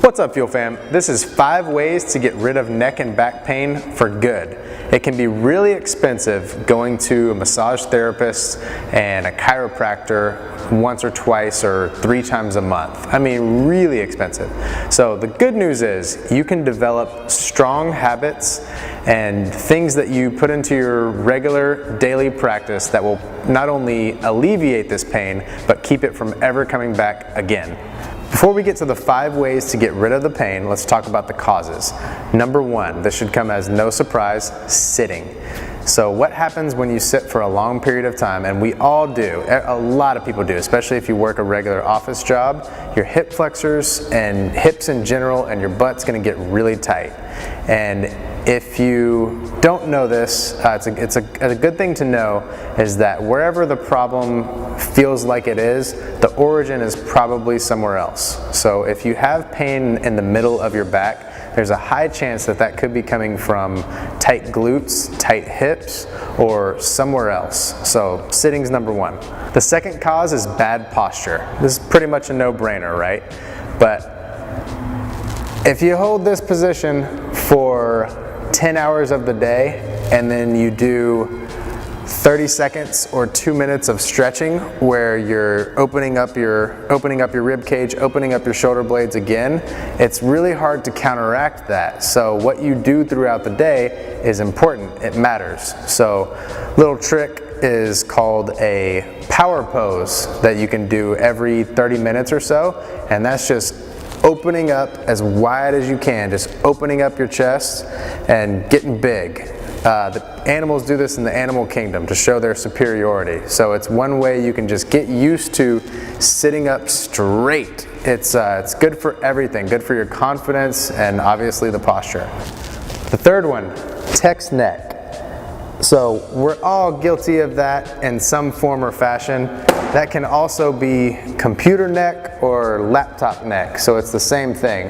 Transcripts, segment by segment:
What's up, Fuel Fam? This is 5 ways to get rid of neck and back pain for good. It can be really expensive going to a massage therapist and a chiropractor once or twice or 3 times a month. I mean, really expensive. So the good news is you can develop strong habits and things that you put into your regular daily practice that will not only alleviate this pain, but keep it from ever coming back again. Before we get to the 5 ways to get rid of the pain, let's talk about the causes. Number 1, this should come as no surprise, sitting. So what happens when you sit for a long period of time, and we all do, a lot of people do, especially if you work a regular office job, your hip flexors and hips in general and your butt's gonna get really tight. And if you don't know this, it's a good thing to know is that wherever the problem feels like it is, the origin is probably somewhere else. So if you have pain in the middle of your back, there's a high chance that that could be coming from tight glutes, tight hips, or somewhere else. So sitting's number 1. The second cause is bad posture. This is pretty much a no-brainer, right? But if you hold this position for 10 hours of the day and then you do 30 seconds or 2 minutes of stretching where you're opening up your rib cage, opening up your shoulder blades again, it's really hard to counteract that. So what you do throughout the day is important. It matters. So little trick is called a power pose that you can do every 30 minutes or so, and that's just opening up as wide as you can, just opening up your chest and getting big. The animals do this in the animal kingdom to show their superiority. So it's one way you can just get used to sitting up straight. It's good for everything, good for your confidence and obviously the posture. The third one, text neck. So we're all guilty of that in some form or fashion. That can also be computer neck or laptop neck, so it's the same thing.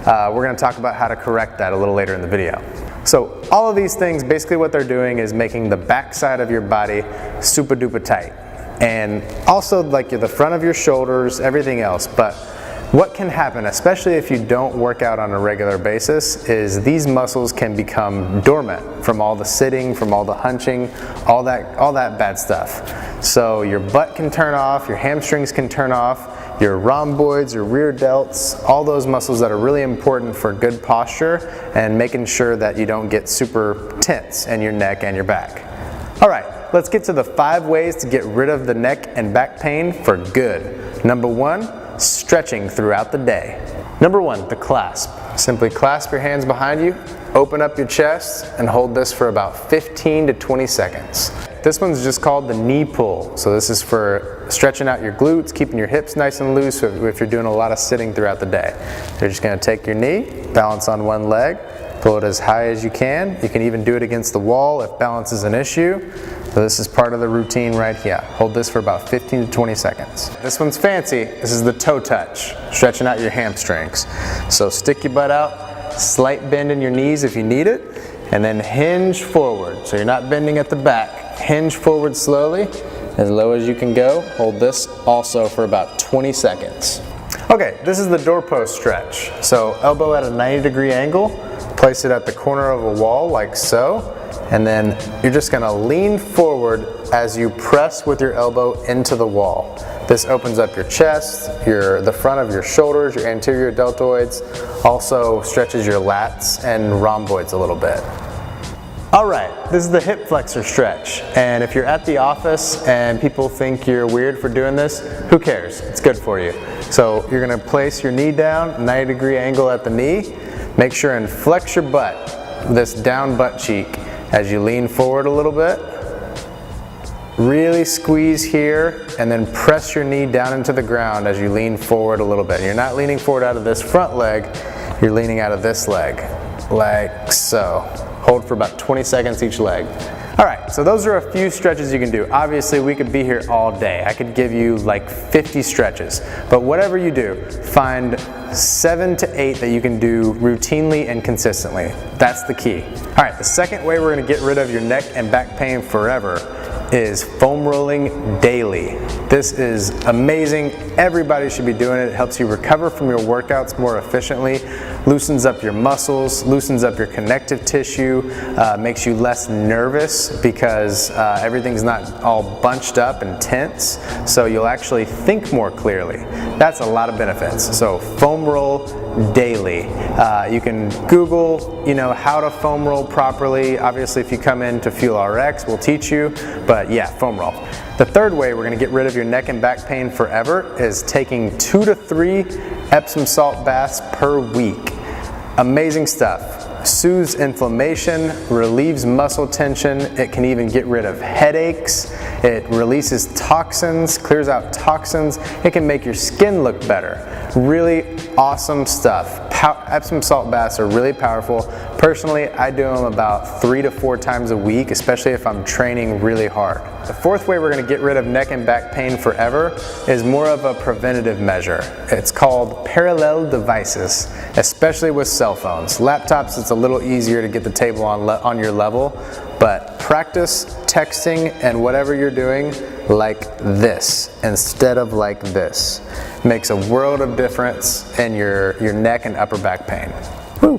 We're going to talk about how to correct that a little later in the video. So all of these things, basically what they're doing is making the back side of your body super duper tight. And also like the front of your shoulders, everything else. But what can happen, especially if you don't work out on a regular basis, is these muscles can become dormant from all the sitting, from all the hunching, all that bad stuff. So your butt can turn off, your hamstrings can turn off, your rhomboids, your rear delts, all those muscles that are really important for good posture and making sure that you don't get super tense in your neck and your back. All right, let's get to the 5 ways to get rid of the neck and back pain for good. Number 1, stretching throughout the day. Number 1, the clasp. Simply clasp your hands behind you, open up your chest, and hold this for about 15 to 20 seconds. This one's just called the knee pull. So this is for stretching out your glutes, keeping your hips nice and loose if you're doing a lot of sitting throughout the day. You're just gonna take your knee, balance on one leg, pull it as high as you can. You can even do it against the wall if balance is an issue. So this is part of the routine right here. Hold this for about 15 to 20 seconds. This one's fancy. This is the toe touch, stretching out your hamstrings. So stick your butt out, slight bend in your knees if you need it, and then hinge forward. So you're not bending at the back. Hinge forward slowly, as low as you can go. Hold this also for about 20 seconds. Okay, this is the doorpost stretch. So elbow at a 90-degree angle, place it at the corner of a wall like so, and then you're just gonna lean forward as you press with your elbow into the wall. This opens up your chest, the front of your shoulders, your anterior deltoids, also stretches your lats and rhomboids a little bit. All right, this is the hip flexor stretch, and if you're at the office and people think you're weird for doing this, who cares? It's good for you. So you're gonna place your knee down, 90-degree angle at the knee. Make sure and flex your butt, this down butt cheek, as you lean forward a little bit. Really squeeze here, and then press your knee down into the ground as you lean forward a little bit. You're not leaning forward out of this front leg, you're leaning out of this leg, like so. Hold for about 20 seconds each leg. All right, so those are a few stretches you can do. Obviously, we could be here all day. I could give you like 50 stretches, but whatever you do, find 7 to 8 that you can do routinely and consistently. That's the key. All right, the second way we're gonna get rid of your neck and back pain forever is foam rolling daily. This is amazing. Everybody should be doing it. It helps you recover from your workouts more efficiently, loosens up your muscles, loosens up your connective tissue, makes you less nervous because everything's not all bunched up and tense, so you'll actually think more clearly. That's a lot of benefits. So foam roll daily. You can Google, how to foam roll properly. Obviously, if you come into Fuel RX, we'll teach you, but yeah, foam roll. The third way we're going to get rid of your neck and back pain forever is taking 2 to 3 Epsom salt baths per week. Amazing stuff. Soothes inflammation, relieves muscle tension. It can even get rid of headaches. It releases toxins, clears out toxins. It can make your skin look better. Really awesome stuff. Epsom salt baths are really powerful. Personally, I do them about 3 to 4 times a week, especially if I'm training really hard. The fourth way we're going to get rid of neck and back pain forever is more of a preventative measure. It's called parallel devices, especially with cell phones. Laptops, it's a little easier to get the table on your level, but practice texting and whatever you're doing like this instead of like this. Makes a world of difference in your neck and upper back pain. Woo.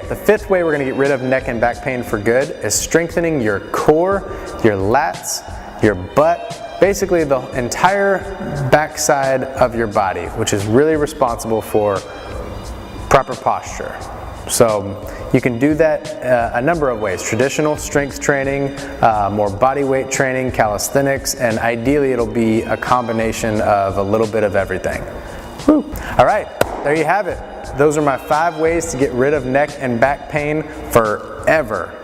The fifth way we're going to get rid of neck and back pain for good is strengthening your core, your lats, your butt, basically the entire backside of your body, which is really responsible for proper posture. So you can do that a number of ways: traditional strength training, more body weight training, calisthenics, and ideally it'll be a combination of a little bit of everything. Woo. All right, there you have it. Those are my 5 ways to get rid of neck and back pain forever.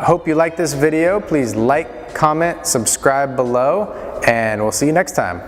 Hope you like this video. Please like, comment, subscribe below, and we'll see you next time.